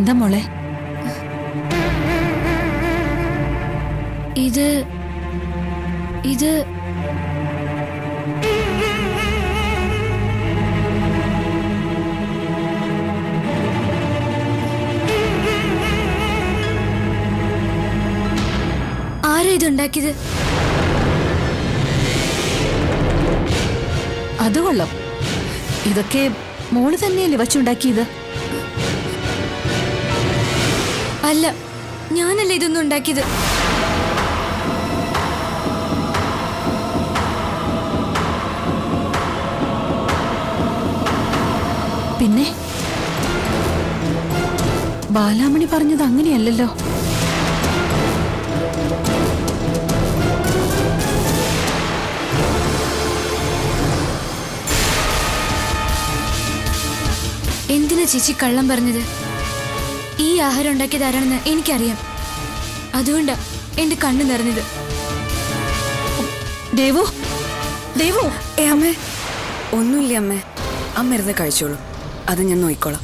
എന്താ മോളെ? ഇത് ഇത് ആരാ ഇതുണ്ടാക്കിയത്? അത് കൊള്ളാം. ഇതൊക്കെ മോള് തന്നെയല്ലേ വച്ചുണ്ടാക്കിയത്? അല്ല, ഞാനല്ല ഇതൊന്നും ഉണ്ടാക്കിയത്. പിന്നെ ബാലാമണി പറഞ്ഞത് അങ്ങനെയല്ലല്ലോ. എന്തിനാ ചേച്ചി കള്ളം പറഞ്ഞത്? ഈ ആഹാരം ഉണ്ടാക്കിയത് ആരാണെന്ന് എനിക്കറിയാം. അതുകൊണ്ടാ എന്റെ കണ്ണ് നിറഞ്ഞത്. ദേവു, ദേവു. അമ്മേ, ഒന്നുമില്ല അമ്മേ. അമ്മ ഇരുന്ന് കഴിച്ചോളൂ, അത് ഞാൻ നോക്കിക്കോളാം.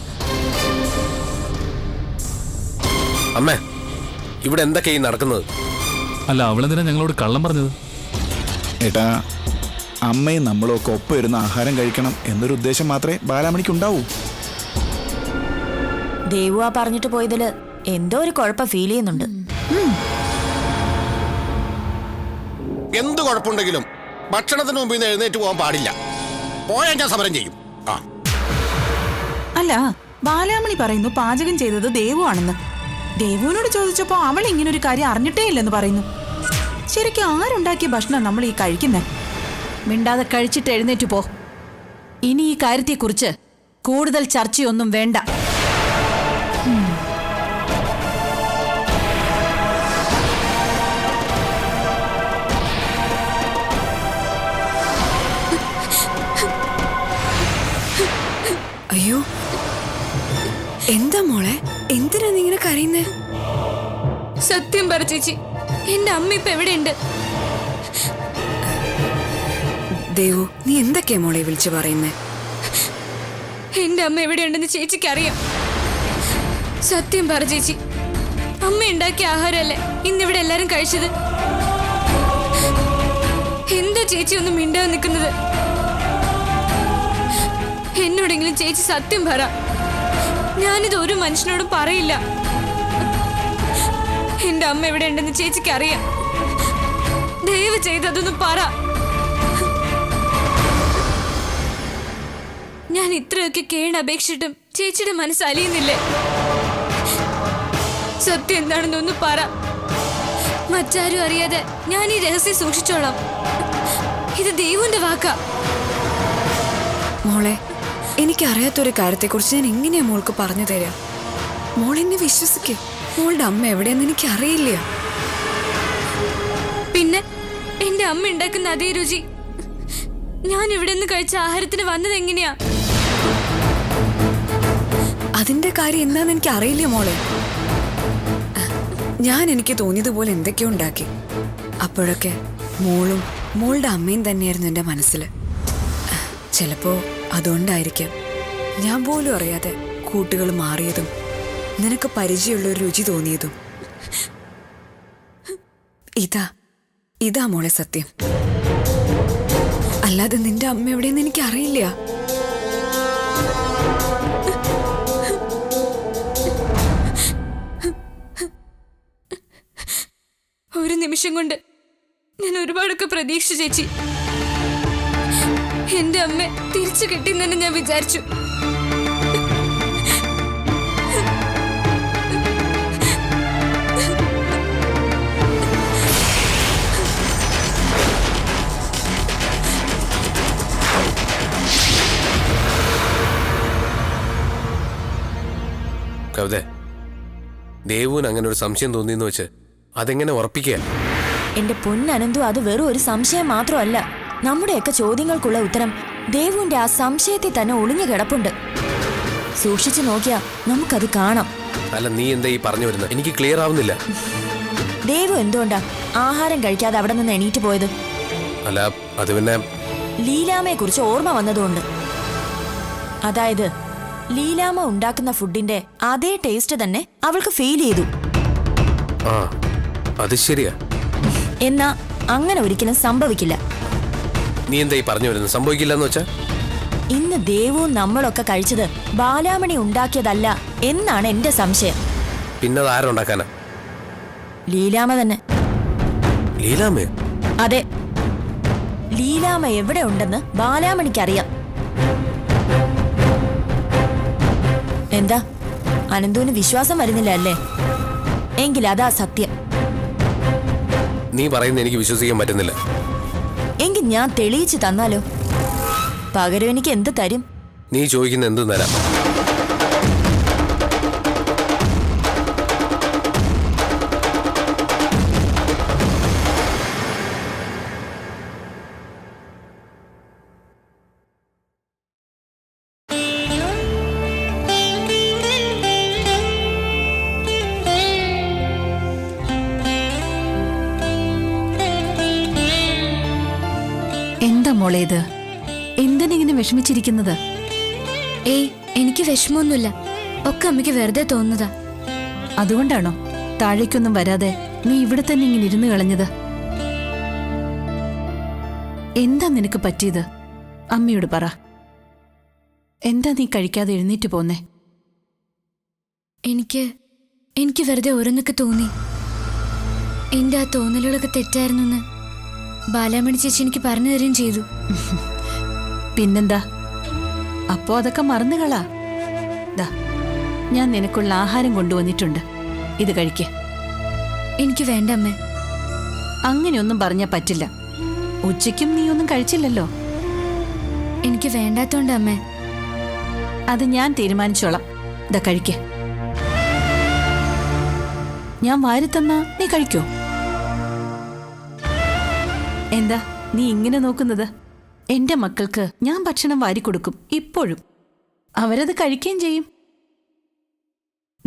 അമ്മേ, ഇവിടെ എന്തൊക്കെയായി നടക്കുന്നത്? അല്ല, അവളെന്തിനാ ഞങ്ങളോട് കള്ളം പറഞ്ഞത്? ഏട്ടാ, അമ്മയും നമ്മളും ഒക്കെ ഒപ്പം ഇരുന്ന് ആഹാരം കഴിക്കണം എന്നൊരു ഉദ്ദേശം മാത്രമേ ബാലാമണിക്ക് ഉണ്ടാവൂ. ദേവുവാ പറഞ്ഞിട്ട് പോയതില് എന്തോ ഒരു കുഴപ്പം ഫീൽ ചെയ്യുന്നുണ്ട്. എന്ത് കുഴപ്പമുണ്ടെങ്കിലും ഭക്ഷണത്തിന് മുമ്പ് ഇന്ന് എഴുന്നേറ്റ് പോകാൻ പാടില്ല. പോയാൽ ഞാൻ സമരം ചെയ്യും. അല്ല, ബാലാമണി പറയുന്നു പാചകം ചെയ്തത് ദേവു ആണെന്ന്. ദേവുവിനോട് ചോദിച്ചപ്പോ അവൾ ഇങ്ങനൊരു കാര്യം അറിഞ്ഞിട്ടേ ഇല്ലെന്ന് പറയുന്നു. ശരിക്കും ആരുണ്ടാക്കിയ ഭക്ഷണം നമ്മൾ ഈ കഴിക്കുന്നേ? മിണ്ടാതെ കഴിച്ചിട്ട് എഴുന്നേറ്റ് പോ. ഇനി ഈ കാര്യത്തെക്കുറിച്ച് കൂടുതൽ ചർച്ചയൊന്നും വേണ്ട. അയ്യോ, എന്താ മോളെ, എന്തിനാ നീ ഇങ്ങനെ കരയുന്നേ? സത്യം പറ ചേച്ചി, എന്റെ അമ്മ ഇപ്പൊ എവിടെയുണ്ട്? ദേവു, നീ എന്തൊക്കെയാ മോളെ വിളിച്ചു പറയുന്നേ? എന്റെ അമ്മ എവിടെയുണ്ടെന്ന് ചേച്ചിക്ക് അറിയാം. സത്യം പറ ചേച്ചി, അമ്മ ഉണ്ടാക്കിയ ആഹാരമല്ലേ ഇന്നിവിടെ എല്ലാരും കഴിച്ചത്? എന്താ ചേച്ചി ഒന്നും മിണ്ടാതെ നിൽക്കുന്നത്? എന്നോടെങ്കിലും ചേച്ചി സത്യം പറ. ഞാനിത് ഒരു മനുഷ്യനോടും പറയില്ല. എന്റെ അമ്മ എവിടെയുണ്ടെന്ന് ചേച്ചിക്ക് അറിയാം. ദയവ് ചെയ്തതൊന്നും പറ. ഞാൻ ഇത്രയൊക്കെ കേണപേക്ഷിച്ചിട്ടും ചേച്ചിയുടെ മനസ്സ് അലിയുന്നില്ലേ? സത്യം എന്താണെന്നൊന്ന് പറ. മറ്റാരും അറിയാതെ ഞാൻ ഈ രഹസ്യം സൂക്ഷിച്ചോളാം. ഇത് ദേവുവിന്റെ വാക്കാ. മോളെ, എനിക്കറിയാത്തൊരു കാര്യത്തെക്കുറിച്ച് ഞാൻ എങ്ങനെയാ മോൾക്ക് പറഞ്ഞു തരാം? മോളെന്നെ വിശ്വസിക്കേ. മോളുടെ അമ്മ എവിടെയെന്ന് എനിക്ക് അറിയില്ല. പിന്നെ എന്റെ അമ്മ ഉണ്ടാക്കുന്ന അതേ രുചി ഞാൻ ഇവിടെ നിന്ന് കഴിച്ച ആഹാരത്തിന് വന്നത് എങ്ങനെയാ? അതിന്റെ കാര്യം എന്താന്ന് എനിക്ക് അറിയില്ല മോളെ. ഞാൻ എനിക്ക് തോന്നിയതുപോലെ എന്തൊക്കെയോ ഉണ്ടാക്കി. അപ്പോഴൊക്കെ മോളും മോളുടെ അമ്മയും തന്നെയായിരുന്നു എൻ്റെ മനസ്സിൽ. ചിലപ്പോ അതുകൊണ്ടായിരിക്കാം ഞാൻ പോലും അറിയാതെ കൂട്ടുകൾ മാറിയതും നിനക്ക് പരിചയമുള്ള ഒരു രുചി തോന്നിയതും. ഇതാ മോളെ സത്യം. അല്ലാതെ നിന്റെ അമ്മ എവിടെയെന്ന് എനിക്ക് അറിയില്ല. ഒരു നിമിഷം കൊണ്ട് ഞാൻ ഒരുപാടൊക്കെ പ്രതീക്ഷിച്ചു ചേച്ചി. എന്റെ അമ്മ തിരിച്ചു കിട്ടിയെന്ന് തന്നെ ഞാൻ വിചാരിച്ചു. കവിത, ദേവുവിന് അങ്ങനെ ഒരു സംശയം തോന്നിയെന്ന് വെച്ച് അതെങ്ങനെ ഉറപ്പിക്കുക? എന്റെ പൊന്നനന്തു, അത് വെറും ഒരു സംശയം മാത്രമല്ല. നമ്മുടെയൊക്കെ ചോദ്യങ്ങൾക്കുള്ള ഉത്തരം ദേവുവിന്റെ ആ സംശയത്തിൽ തന്നെ ഒളിഞ്ഞു കിടപ്പുണ്ട്. സൂക്ഷിച്ചു നോക്കിയാ നമുക്കത് കാണാം. അല്ല, നീ എന്താ ഈ പറഞ്ഞു വരുന്നത്? എനിക്ക് ക്ലിയർ ആവുന്നില്ല. ദേവു എന്തുകൊണ്ടാ ആഹാരം കഴിക്കാതെ അവിടെ നിന്ന് എണീറ്റ് പോയത്? അല്ല, അത് പിന്നെ ലീലാമ്മയെ കുറിച്ച് ഓർമ്മ വന്നതുകൊണ്ട്. അതായത് ലീലാമ്മ ഉണ്ടാക്കുന്ന ഫുഡിന്റെ അതേ ടേസ്റ്റ് തന്നെ അവൾക്ക് ഫീൽ ചെയ്തു. ആ അത് ശരിയാ. എന്നാ അങ്ങനെ ഒരിക്കലും സംഭവിക്കില്ല. നീ എന്തായി പറഞ്ഞു വരുന്നത്? സംഭവിക്കില്ല എന്ന് വെച്ചാ? ഇന്ന് ദേവും നമ്മളൊക്കെ കഴിച്ചത് ബാലാമണി ഉണ്ടാക്കിയതല്ല എന്നാണ് എന്റെ സംശയം. പിന്നെ അത് ആരുണ്ടാക്കാനാ? ലീലാമ്മ തന്നെ. ലീലാമ്മേ? അതെ, ലീലാമ്മ എവിടെ ഉണ്ടെന്ന് ബാലാമണിക്കറിയാം. എന്താ അനന്തുവിന് വിശ്വാസം വരുന്നില്ല അല്ലേ? എങ്കിൽ അതാ സത്യം. നീ പറയുന്നത് എനിക്ക് വിശ്വസിക്കാൻ പറ്റുന്നില്ല. എങ്കിൽ ഞാൻ തെളിയിച്ചു തന്നാലോ? പകരം എനിക്ക് എന്ത് തരും? നീ ചോദിക്കുന്ന എന്തും തരാം. എന്താ മോളെ ഇത്? എന്തിനിങ്ങനെ വിഷമിച്ചിരിക്കുന്നത്? ഏയ് എനിക്ക് വിഷമമൊന്നുമില്ല. ഒക്കെ അമ്മയ്ക്ക് വെറുതെ തോന്നുന്നതാ. അതുകൊണ്ടാണോ താഴേക്കൊന്നും വരാതെ നീ ഇവിടെ തന്നെ ഇങ്ങനെ ഇരുന്ന് കളഞ്ഞത്? എന്താ നിനക്ക് പറ്റിയത്? അമ്മയോട് പറ. എന്താ നീ കഴിക്കാതെ എഴുന്നേറ്റ് പോന്നേ? എനിക്ക് വെറുതെ ഓരോന്നൊക്കെ തോന്നി. എന്റെ ആ തോന്നലുകളൊക്കെ തെറ്റായിരുന്നു എന്ന് ബാലാമണി ചേച്ചി എനിക്ക് പറഞ്ഞു തരുകയും ചെയ്തു. പിന്നെന്താ? അപ്പോ അതൊക്കെ മറന്നുകളാ. ദാ ഞാൻ നിനക്കുള്ള ആഹാരം കൊണ്ടുവന്നിട്ടുണ്ട്, ഇത് കഴിക്ക്. എനിക്ക് വേണ്ട അമ്മേ. അങ്ങനെയൊന്നും പറഞ്ഞാ പറ്റില്ല. ഉച്ചയ്ക്കും നീ ഒന്നും കഴിച്ചില്ലല്ലോ. എനിക്ക് വേണ്ടാത്തോണ്ട് അമ്മേ. അത് ഞാൻ തീരുമാനിച്ചോളാം. ദാ കഴിക്ക്. ഞാൻ വാരിത്തന്നാ നീ കഴിക്കോ? എന്താ നീ ഇങ്ങനെ നോക്കുന്നത്? എന്റെ മക്കൾക്ക് ഞാൻ ഭക്ഷണം വാരിക്കൊടുക്കും ഇപ്പോഴും. അവരത് കഴിക്കുകയും ചെയ്യും.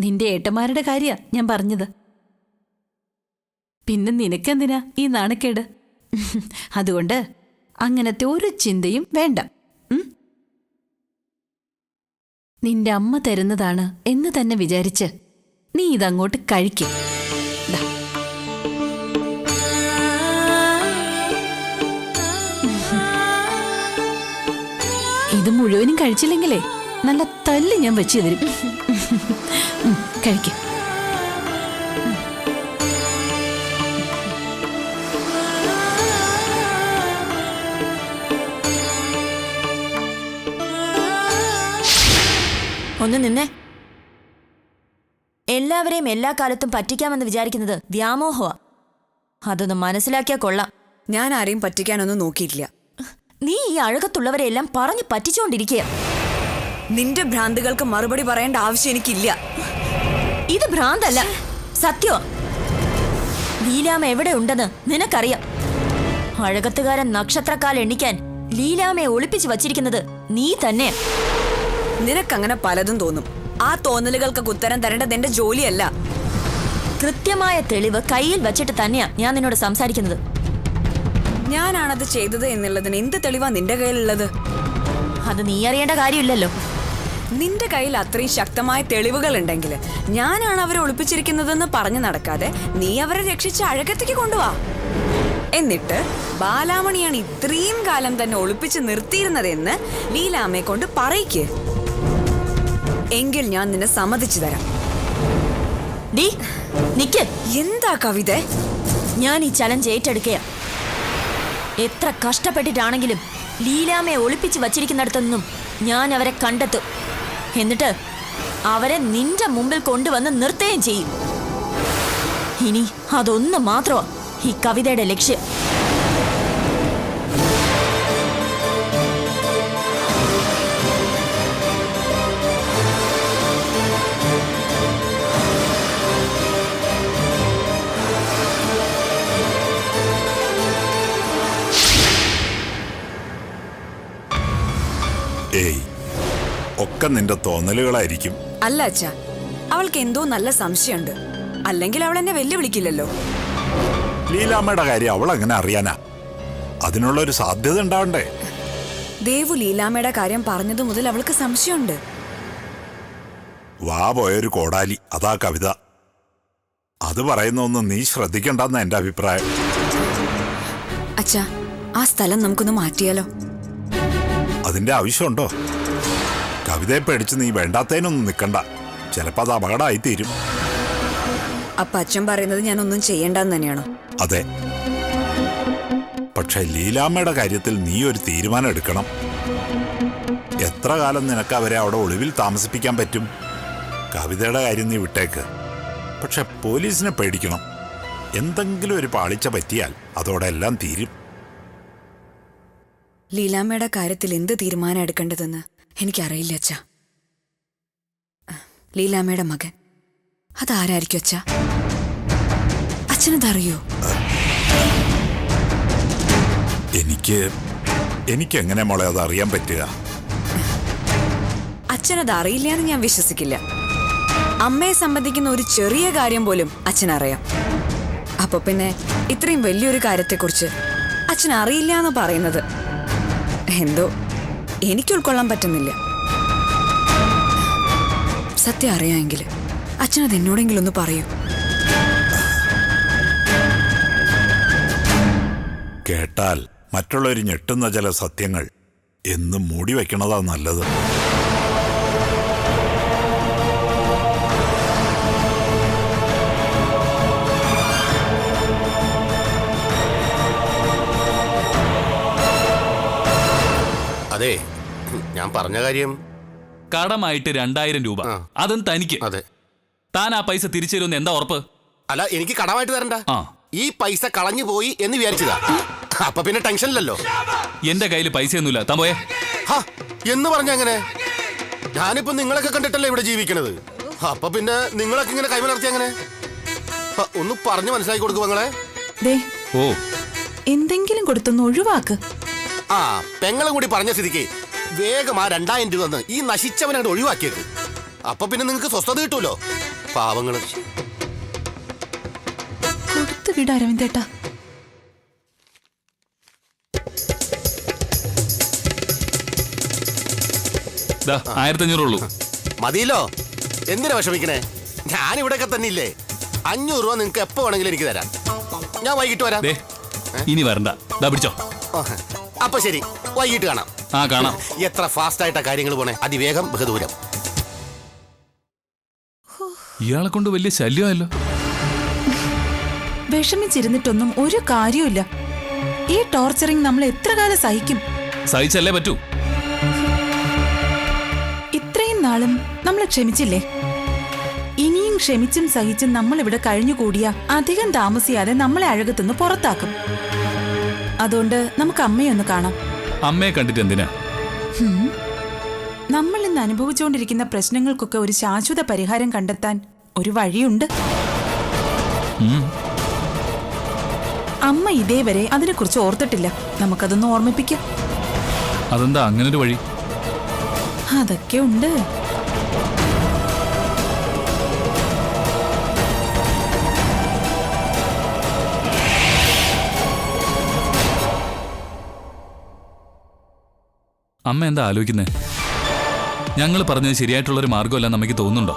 നിന്റെ ഏട്ടന്മാരുടെ കാര്യ ഞാൻ പറഞ്ഞത്. പിന്നെ നിനക്കെന്തിനാ ഈ നാണക്കേട്? അതുകൊണ്ട് അങ്ങനത്തെ ഒരു ചിന്തയും വേണ്ട. നിന്റെ അമ്മ തരുന്നതാണ് എന്ന് തന്നെ വിചാരിച്ച് നീ ഇതങ്ങോട്ട് കഴിക്കും. ഇത് മുഴുവനും കഴിച്ചില്ലെങ്കിലേ നല്ല തല്ല് ഞാൻ വെച്ച് തരും. കഴിക്കും. ഒന്ന് നിന്നേ. എല്ലാവരെയും എല്ലാ കാലത്തും പറ്റിക്കാമെന്ന് വിചാരിക്കുന്നത് വ്യാമോഹമാ. അതൊന്ന് മനസ്സിലാക്കിയാ കൊള്ളാം. ഞാൻ ആരെയും പറ്റിക്കാനൊന്നും നോക്കിയിട്ടില്ല. നീ ഈ അഴകത്തുള്ളവരെയെല്ലാം പറഞ്ഞു പറ്റിച്ചുകൊണ്ടിരിക്കുക. നിന്റെ ഭ്രാന്തുകൾക്ക് മറുപടി പറയേണ്ട ആവശ്യം എനിക്കില്ല. ഇത് ഭ്രാന്തല്ല, സത്യോ. ലീലാമ്മ എവിടെ ഉണ്ടെന്ന് നിനക്കറിയാം. അഴകത്തുകാരൻ നക്ഷത്രക്കാൽ എണ്ണിക്കാൻ ലീലാമ്മയെ ഒളിപ്പിച്ചു വച്ചിരിക്കുന്നത് നീ തന്നെ. നിനക്കങ്ങനെ പലതും തോന്നും. ആ തോന്നലുകൾക്കൊക്കെ ഉത്തരം തരേണ്ടത് എന്റെ ജോലിയല്ല. കൃത്യമായ തെളിവ് കയ്യിൽ വച്ചിട്ട് തന്നെയാ ഞാൻ നിന്നോട് സംസാരിക്കുന്നത്. ഞാനാണത് ചെയ്തത് എന്നുള്ളതിന് എന്ത് തെളിവാ നിന്റെ കയ്യിലുള്ളത്? അത് നീ അറിയേണ്ട കാര്യമില്ലല്ലോ. നിന്റെ കയ്യിൽ അത്രയും ശക്തമായ തെളിവുകൾ ഉണ്ടെങ്കിൽ ഞാനാണ് അവരെ ഒളിപ്പിച്ചിരിക്കുന്നതെന്ന് പറഞ്ഞു നടക്കാതെ നീ അവരെ രക്ഷിച്ച് അഴകത്തേക്ക് കൊണ്ടുപോവാ. എന്നിട്ട് ബാലാമണിയാണ് ഇത്രയും കാലം തന്നെ ഒളിപ്പിച്ച് നിർത്തിയിരുന്നതെന്ന് ലീലാമ്മയെ കൊണ്ട് പറയിക്ക്. എങ്കിൽ ഞാൻ നിന്നെ സമ്മതിച്ചു തരാം. എന്താ കവിത? ഞാൻ ഈ ചലഞ്ച് ഏറ്റെടുക്കുക. എത്ര കഷ്ടപ്പെട്ടിട്ടാണെങ്കിലും ലീലാമ്മയെ ഒളിപ്പിച്ച് വച്ചിരിക്കുന്നിടത്തൊന്നും ഞാൻ അവരെ കണ്ടെത്തും. എന്നിട്ട് അവരെ നിന്റെ മുമ്പിൽ കൊണ്ടുവന്ന് നിർത്തുകയും ചെയ്യും. ഇനി അതൊന്നു മാത്രമാ ഈ കവിതയുടെ ലക്ഷ്യം. ഏയ്, ഒക്കെ നിന്റെ തോന്നലുകളായിരിക്കും. അല്ല അച്ഛാ, അവൾക്ക് എന്തോ നല്ല സംശയമുണ്ട്. അല്ലെങ്കിൽ അവൾ എന്നെ വെല്ലുവിളിക്കില്ലല്ലോ. ലീലാമ്മയുടെ കാര്യം അവൾ എങ്ങനെ അറിയാനാ? അതിനുള്ള ഒരു സാധ്യത ഉണ്ടാവണ്ടേ? ദേവു ലീലാമ്മയുടെ കാര്യം പറഞ്ഞതു മുതൽ അവൾക്ക് സംശയമുണ്ട്. വാ പോയൊരു കോടാലി, അതാ കവിത. അത് പറയുന്നൊന്നും നീ ശ്രദ്ധിക്കണ്ടെന്ന എന്റെ അഭിപ്രായം. അച്ഛാ, ആ സ്ഥലം നമുക്കൊന്ന് മാറ്റിയാലോ? അതിന്റെ ആവശ്യമുണ്ടോ? കവിതയെ പേടിച്ച് നീ വേണ്ടാത്തതിനൊന്നും നിൽക്കണ്ട. ചിലപ്പോ അത് അപകടമായി തീരും. അപ്പൊ അച്ഛൻ പറയുന്നത് ഞാനൊന്നും ചെയ്യണ്ടെന്ന് തന്നെയാണോ? അതെ. പക്ഷെ ലീലാമ്മയുടെ കാര്യത്തിൽ നീ ഒരു തീരുമാനം എടുക്കണം. എത്ര കാലം നിനക്ക് അവരെ അവിടെ ഒളിവിൽ താമസിപ്പിക്കാൻ പറ്റും? കവിതയുടെ കാര്യം നീ വിട്ടേക്ക്. പക്ഷെ പോലീസിനെ പേടിക്കണം. എന്തെങ്കിലും ഒരു പാളിച്ച പറ്റിയാൽ അതോടെ എല്ലാം തീരും. ലീലാമ്മയുടെ കാര്യത്തിൽ എന്ത് തീരുമാനം എടുക്കേണ്ടതെന്ന് എനിക്കറിയില്ല അച്ഛാ. ലീലാമ്മയുടെ മകൻ അതാരായിരിക്കും അച്ഛാ? അച്ഛനതറിയോ? എനിക്കെങ്ങനെ മോളെ അത് അറിയാൻ പറ്റുക? അച്ഛനത് അറിയില്ല എന്ന് ഞാൻ വിശ്വസിക്കില്ല. അമ്മയെ സംബന്ധിക്കുന്ന ഒരു ചെറിയ കാര്യം പോലും അച്ഛനറിയാം. അപ്പൊ പിന്നെ ഇത്രയും വലിയൊരു കാര്യത്തെക്കുറിച്ച് അച്ഛൻ അറിയില്ല എന്ന് പറയുന്നത് എന്തോ എനിക്ക് ഉൾക്കൊള്ളാൻ പറ്റുന്നില്ല. സത്യം അറിയാമെങ്കിൽ അച്ഛനത് എന്നോടെങ്കിലും ഒന്ന് പറയൂ. കേട്ടാൽ മറ്റുള്ളവർ ഞെട്ടുന്ന ചില സത്യങ്ങൾ എന്നും മൂടി വയ്ക്കണതാ നല്ലത്. അതെ, ഞാൻ പറഞ്ഞ കാര്യം കടമായിട്ട് 2000 രൂപ. അതും തനിക്ക്. അതെ. താൻ ആ പൈസ തിരിച്ചു തരുമെന്ന് എന്താ ഉറപ്പ്? അല്ല, എനിക്ക് കടമായിട്ട് തരണ്ട. ആ, ഈ പൈസ കളഞ്ഞു പോയി എന്ന് വിചാരിച്ചതാ. അപ്പൊ പിന്നെ ടെൻഷനില്ലല്ലോ. എന്റെ കയ്യിൽ പൈസയൊന്നുമില്ല. താൻ പോയേ. എന്ന് പറഞ്ഞ അങ്ങനെ? ഞാനിപ്പോ നിങ്ങളൊക്കെ കണ്ടിട്ടല്ലേ ഇവിടെ ജീവിക്കണത്. അപ്പൊ പിന്നെ നിങ്ങളൊക്കെ ഇങ്ങനെ കൈമലർത്തി അങ്ങനെ ഒന്ന് പറഞ്ഞു മനസ്സിലാക്കി കൊടുക്കുവങ്ങളെ. ഓ, എന്തെങ്കിലും കൊടുത്തൊന്ന് ഒഴിവാക്ക്. പെങ്ങളും കൂടി പറഞ്ഞ സ്ഥിതിക്ക് വേഗം ആ 2000 രൂപ തന്ന് ഈ നശിച്ചവനായിട്ട് ഒഴിവാക്കിയത്. അപ്പൊ പിന്നെ നിങ്ങൾക്ക് സ്വസ്ഥത കിട്ടൂലോ. പാവങ്ങള് കൊടുത്തു വിട അരവിന്ദേട്ടാ. ദാ 1500 ഉള്ളൂ. മതിയല്ലോ, എന്തിനാ വിഷമിക്കണേ? ഞാനിവിടെയൊക്കെ തന്നെ ഇല്ലേ. 500 രൂപ നിങ്ങൾക്ക് എപ്പോ വേണമെങ്കിലും എനിക്ക് തരാം. ഞാൻ വൈകിട്ട് വരാം. ഇനി വരണ്ട. ദാ പിടിച്ചോ. അപ്പൊ ശരി, വൈകിട്ട് കാണാം. കാണാം. എത്ര ഫാസ്റ്റ് ആയിട്ടാ കാര്യങ്ങൾ പോണേ. അതിവേഗം ബഹുദൂരം. ഇയാളെ കൊണ്ട് വലിയ ശല്യമല്ലോ. വിഷമിച്ചിരുന്നിട്ടൊന്നും ഒരു കാര്യമില്ല. ഈ ടോർച്ചറിങ് നമ്മൾ എത്ര കാലം സഹിക്കും? സഹിച്ചല്ലേ പറ്റൂ. ഇത്രയും നാളും നമ്മൾ ക്ഷമിച്ചില്ലേ? ഇനിയും ക്ഷമിച്ചും സഹിച്ചും നമ്മൾ ഇവിടെ കഴിഞ്ഞുകൂടിയ അധികം താമസിയാതെ നമ്മളെ അഴകത്തുനിന്ന് പുറത്താക്കും. അതുകൊണ്ട് നമുക്ക് അമ്മയെ ഒന്ന് കാണാം. അമ്മയെ കണ്ടിട്ട് എന്തിനാ? നമ്മൾ ഇന്ന് അനുഭവിച്ചുകൊണ്ടിരിക്കുന്ന പ്രശ്നങ്ങൾക്കൊക്കെ ഒരു ശാശ്വത പരിഹാരം കണ്ടെത്താൻ ഒരു വഴിയുണ്ട്. അമ്മ ഇതേവരെ അതിനെക്കുറിച്ച് ഓർത്തിട്ടില്ല. നമുക്കതൊന്ന് ഓർമ്മിപ്പിക്കാം. അതെന്താ അങ്ങനൊരു വഴി? അതൊക്കെ ഉണ്ട്. അമ്മ എന്താ ആലോചിക്കുന്നേ? ഞങ്ങൾ പറഞ്ഞത് ശരിയായിട്ടുള്ളൊരു മാർഗമല്ല നമുക്ക് തോന്നുന്നുണ്ടോ?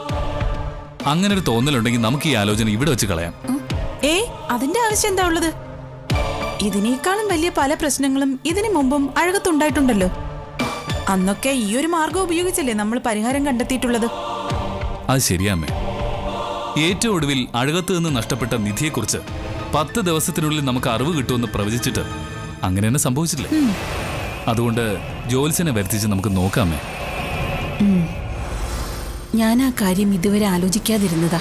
അങ്ങനെ ഒരു തോന്നലുണ്ടെങ്കിൽ നമുക്ക് ഈ ആലോചന ഇവിടെ വെച്ച് കളയാം. അതിന്റെ ആവശ്യം എന്താ ഉള്ളത്? ഇതിനേക്കാളും വലിയ പല പ്രശ്നങ്ങളും ഇതിനു മുമ്പും അഴകത്തുണ്ടായിട്ടുണ്ടല്ലോ. അന്നൊക്കെ ഈ ഒരു മാർഗം ഉപയോഗിച്ചല്ലേ നമ്മൾ പരിഹാരം കണ്ടെത്തിയിട്ടുള്ളത്. അത് ശരിയാമ്മേ. ഏറ്റവും ഒടുവിൽ അഴകത്ത് നിന്ന് നഷ്ടപ്പെട്ട നിധിയെക്കുറിച്ച് 10 ദിവസത്തിനുള്ളിൽ നമുക്ക് അറിവ് കിട്ടുമെന്ന് പ്രവചിച്ചിട്ട് അങ്ങനെ തന്നെ സംഭവിച്ചില്ലേ? അതുകൊണ്ട് ജോത്സ്യനെ വരുത്തിച്ച് നമുക്ക് നോക്കാമേ. ഞാൻ ആ കാര്യം ഇതുവരെ ആലോചിക്കാതിരുന്നതാ.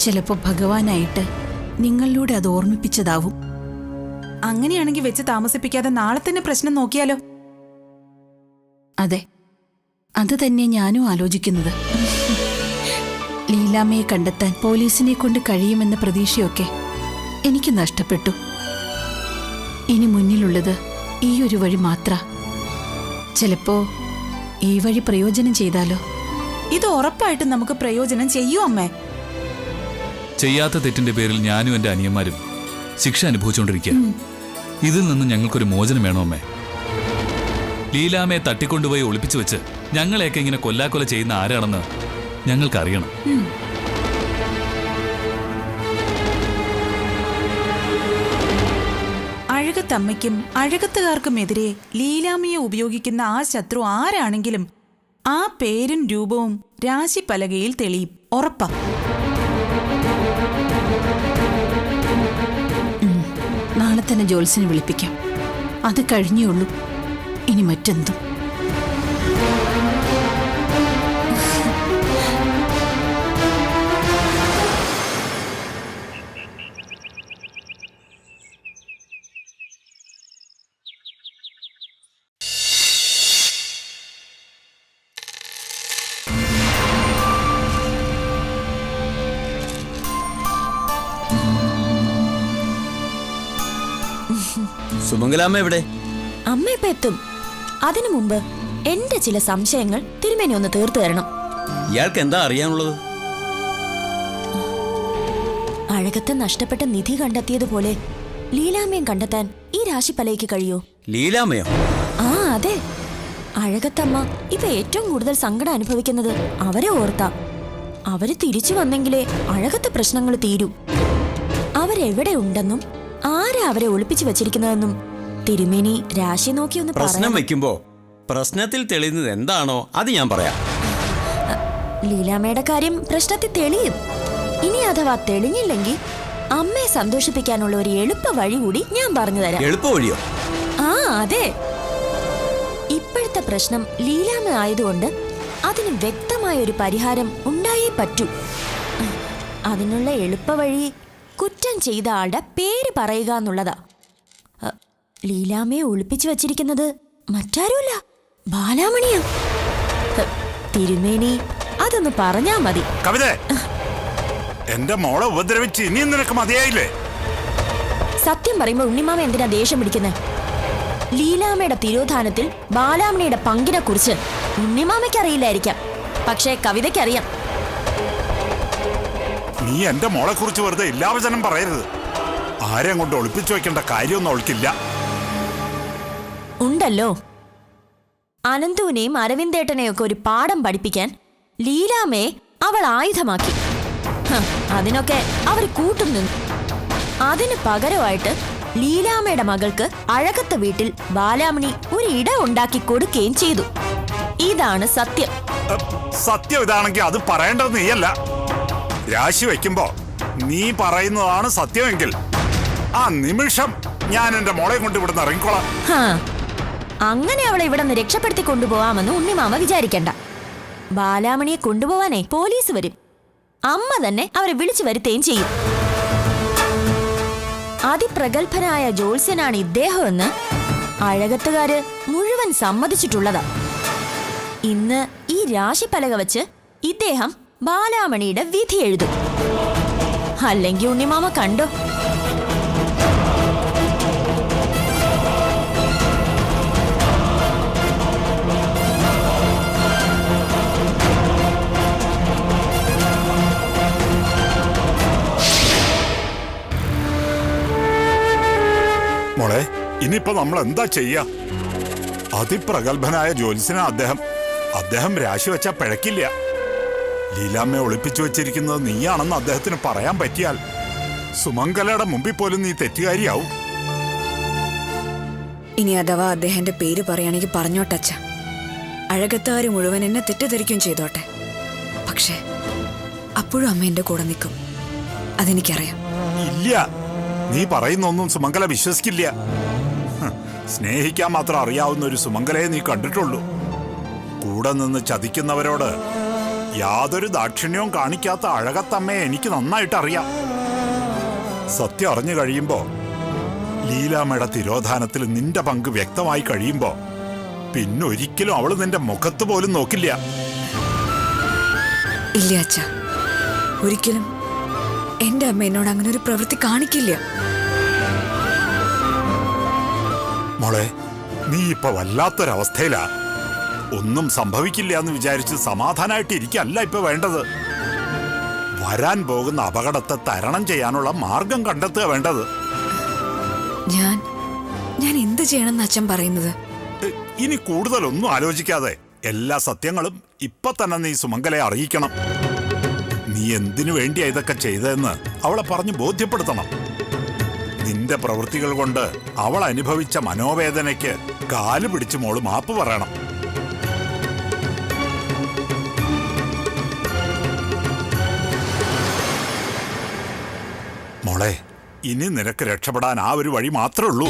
ചിലപ്പോ ഭഗവാനായിട്ട് നിങ്ങളിലൂടെ അത് ഓർമ്മിപ്പിച്ചതാവും. അങ്ങനെയാണെങ്കിൽ വെച്ച് താമസിപ്പിക്കാതെ നാളെ തന്നെ പ്രശ്നം നോക്കിയാലോ? അതെ, അത് തന്നെ ഞാനും ആലോചിക്കുന്നത്. ലീലാമ്മയെ കണ്ടെത്താൻ പോലീസിനെ കൊണ്ട് കഴിയുമെന്ന പ്രതീക്ഷയൊക്കെ എനിക്ക് നഷ്ടപ്പെട്ടു. ഇനി മുന്നിലുള്ളത് ഈ ഒരു വഴി മാത്ര. ചിലപ്പോ ഈ വഴി പ്രയോജനം ചെയ്താലോ? ഇത് ഉറപ്പായിട്ടും നമുക്ക് പ്രയോജനം ചെയ്യൂ അമ്മേ. ചെയ്യാത്ത തെറ്റിന്റെ പേരിൽ ഞാനും എന്റെ അനിയന്മാരും ശിക്ഷ അനുഭവിച്ചുകൊണ്ടിരിക്കുക. ഇതിൽ നിന്ന് ഞങ്ങൾക്കൊരു മോചനം വേണോ അമ്മേ? ലീലാമ്മയെ തട്ടിക്കൊണ്ടുപോയി ഒളിപ്പിച്ചു വെച്ച് ഞങ്ങളെയൊക്കെ ഇങ്ങനെ കൊല്ലാക്കൊല ചെയ്യുന്ന ആരാണെന്ന് ഞങ്ങൾക്കറിയണം. അഴകത്തമ്മയ്ക്കും അഴകത്തുകാർക്കുമെതിരെ ലീലാമ്മയെ ഉപയോഗിക്കുന്ന ആ ശത്രു ആരാണെങ്കിലും ആ പേരും രൂപവും രാശിപ്പലകയിൽ തെളിയും. ഉറപ്പാ. നാളെ തന്നെ ജോത്സ്യനെ വിളിപ്പിക്കാം. അത് കഴിഞ്ഞേ ഉള്ളൂ. ഇനി മറ്റെന്തും. സുമംഗലാമ്മ എവിടെ? അമ്മ ഇപ്പൊ എത്തും. അതിനു മുമ്പ് എന്റെ ചില സംശയങ്ങൾ തിരുമേനി ഒന്ന് തീർത്തു തരണം. ഇയാൾക്ക് എന്താ അറിയാനുള്ളത്? അഴകത്തെ നഷ്ടപ്പെട്ട നിധി കണ്ടെത്തിയതുപോലെ ലീലാമ്മയും കണ്ടെത്താൻ ഈ രാശിപ്പലയ്ക്ക് കഴിയോ? ലീലാമ്മയോ? ആ അതെ. അഴകത്തമ്മ ഇപ്പൊ ഏറ്റവും കൂടുതൽ സങ്കടം അനുഭവിക്കുന്നത് അവരെ ഓർത്താ. അവര് തിരിച്ചു വന്നെങ്കിലേ അഴകത്തെ പ്രശ്നങ്ങൾ തീരൂ. അവരെവിടെ ഉണ്ടെന്നും ആരാ അവരെ ഒളിപ്പിച്ചു വെച്ചിരിക്കുന്നതെന്നും തിരുമേനി രാശി നോക്കി ഒന്ന് പ്രശ്നം വെക്കുമ്പോ പ്രശ്നത്തിൽ തെളിയുന്നത് എന്താണോ അത് ഞാൻ പറയാം. ലീലാമ്മയുടെ കാര്യം പ്രശ്നത്തിൽ തെളിയും. ഇനി അഥവാ തെളിഞ്ഞില്ലെങ്കിൽ അമ്മയെ സന്തോഷിപ്പിക്കാനുള്ള ഒരു എളുപ്പ വഴി കൂടി ഞാൻ പറഞ്ഞു തരാം. എളുപ്പ വഴിയോ? ആ അതെ. ഇപ്പോഴത്തെ പ്രശ്നം ലീലാമ്മ ആയതുകൊണ്ട് അതിന് വ്യക്തമായ ഒരു പരിഹാരം ഉണ്ടായേ പറ്റൂ. അതിനുള്ള എളുപ്പ വഴി കുറ്റം ചെയ്ത ആളുടെ പേര് പറയുക എന്നുള്ളതാ. ലീലാമ്മയെ ഒളിപ്പിച്ചു വച്ചിരിക്കുന്നത് മറ്റാരുമല്ല, ബാലാമണിയാ. തിരുമേനി അതൊന്ന് പറഞ്ഞാ മതി. കവിതേ, എന്റെ മോളെ ഉപദ്രവിച്ച് ഇനിയും നിനക്ക് മതിയായില്ലേ? സത്യം പറയുമ്പോ ഉണ്ണിമാമ എന്തിനാ ദേഷ്യം പിടിക്കുന്നത്? ലീലാമ്മയുടെ തിരോധാനത്തിൽ ബാലാമണിയുടെ പങ്കിനെ കുറിച്ച് ഉണ്ണിമാമയ്ക്ക് അറിയില്ലായിരിക്കാം, പക്ഷേ കവിതയ്ക്കറിയാം. നീ എന്റെ മോളെ കുറിച്ച് വെറുതെ ഇല്ലാവചനം പറയരുത്. ആരെയും കൊണ്ട് ഒളിപ്പിച്ചു വെക്കേണ്ട കാര്യമൊന്നും അവൾക്കില്ല. ഉണ്ടല്ലോ. അനന്തുവിനെയും അരവിന്ദേട്ടനെയും ഒക്കെ ഒരു പാഠം പഠിപ്പിക്കാൻ ലീലാമ്മയെ അവൾ ആയുധമാക്കി. അതിനൊക്കെ അവർ കൂട്ടുനിന്നു. അതിന് പകരമായിട്ട് ലീലാമ്മയുടെ മകൾക്ക് അഴകത്തെ വീട്ടിൽ ബാലാമണി ഒരു ഇട ഉണ്ടാക്കി കൊടുക്കുകയും ചെയ്തു. ഇതാണ് സത്യം. സത്യം ഇതാണെങ്കിൽ അത് പറയേണ്ടത് നീയല്ല. രാശി വയ്ക്കുമ്പോ നീ പറയുന്നതാണ് സത്യമെങ്കിൽ ആ നിമിഷം ഞാൻ എന്റെ മോളെ കൊണ്ട് ഇവിടുന്ന് ഇറങ്ങിക്കോളാം. അങ്ങനെ അവളെ ഇവിടെ നിന്ന് രക്ഷപ്പെടുത്തി കൊണ്ടുപോവാമെന്ന് ഉണ്ണിമാമ വിചാരിക്കണ്ട. ബാലാമണിയെ കൊണ്ടുപോവാനേ പോലീസ് വരും. അമ്മ തന്നെ അവരെ വിളിച്ചു വരുത്തുകയും ചെയ്യും. അതിപ്രഗത്ഭനായ ജോത്സ്യനാണ് ഇദ്ദേഹം എന്ന് അഴകത്തുകാര് മുഴുവൻ സമ്മതിച്ചിട്ടുള്ളതാ. ഇന്ന് ഈ രാശിപ്പലക വച്ച് ഇദ്ദേഹം ബാലാമണിയുടെ വിധി എഴുതും. അല്ലെങ്കിൽ ഉണ്ണിമാമ കണ്ടോ? മോളെ, ഇനിയിപ്പോ നമ്മൾ എന്താ ചെയ്യാ? അതിപ്രഗത്ഭനായ ജ്യോത്സ്യനാ അദ്ദേഹം രാശി വെച്ചാ പിഴക്കില്ല. ലീലാമ്മയെ ഒളിപ്പിച്ചു വെച്ചിരിക്കുന്നത് നീയാണെന്ന് അദ്ദേഹത്തിന് പറയാൻ പറ്റിയാൽ സുമംഗലയുടെ മുമ്പിൽ പോലും നീ തെറ്റുകാരിയാവും. ഇനി അഥവാ അദ്ദേഹത്തിന്റെ പേര് പറയുകയാണെങ്കിൽ പറഞ്ഞോട്ടച്ച. അഴകത്താര് മുഴുവൻ എന്നെ തെറ്റിദ്ധരിക്കുകയും ചെയ്തോട്ടെ. പക്ഷേ അപ്പോഴും അമ്മ എന്റെ കൂടെ നിൽക്കും. അതെനിക്കറിയാം. ഇല്ല, നീ പറയുന്നൊന്നും സുമംഗല വിശ്വസിക്കില്ല. സ്നേഹിക്കാൻ മാത്രം അറിയാവുന്ന ഒരു സുമംഗലയെ നീ കണ്ടിട്ടുള്ളൂ. കൂടെ നിന്ന് ചതിക്കുന്നവരോട് യാതൊരു ദാക്ഷിണ്യവും കാണിക്കാത്ത അഴകത്തമ്മയെ എനിക്ക് നന്നായിട്ട് അറിയാം. സത്യം അറിഞ്ഞു കഴിയുമ്പോ, ലീലാമ്മയുടെ തിരോധാനത്തിൽ നിന്റെ പങ്ക് വ്യക്തമായി കഴിയുമ്പോ പിന്നൊരിക്കലും അവള് നിന്റെ മുഖത്ത് പോലും നോക്കില്ല. ഇല്ല അച്ഛ, ഒരിക്കലും എന്റെ അമ്മ എന്നോട് അങ്ങനെ ഒരു പ്രവൃത്തി കാണിക്കില്ല. മോളെ, നീ ഇപ്പൊ വല്ലാത്തൊരവസ്ഥയിലാ. ഒന്നും സംഭവിക്കില്ല എന്ന് വിചാരിച്ച് സമാധാനമായിട്ട് ഇരിക്കല്ല ഇപ്പൊ വേണ്ടത്. വരാൻ പോകുന്ന അപകടത്തെ തരണം ചെയ്യാനുള്ള മാർഗം കണ്ടെത്തുക വേണ്ടത്. ഞാൻ എന്ത് ചെയ്യണമെന്ന് അച്ഛൻ പറയുന്നത്? ഇനി കൂടുതലൊന്നും ആലോചിക്കാതെ എല്ലാ സത്യങ്ങളും ഇപ്പൊ തന്നെ നീ സുമംഗലയെ അറിയിക്കണം. നീ എന്തിനു വേണ്ടിയാ ഇതൊക്കെ ചെയ്തതെന്ന് അവളെ പറഞ്ഞു ബോധ്യപ്പെടുത്തണം. നിന്റെ പ്രവൃത്തികൾ കൊണ്ട് അവൾ അനുഭവിച്ച മനോവേദനയ്ക്ക് കാല് പിടിച്ച് മോള് മാപ്പ് പറയണം. മോളെ, ഇനി നിനക്ക് രക്ഷപ്പെടാൻ ആ ഒരു വഴി മാത്രമേ ഉള്ളൂ.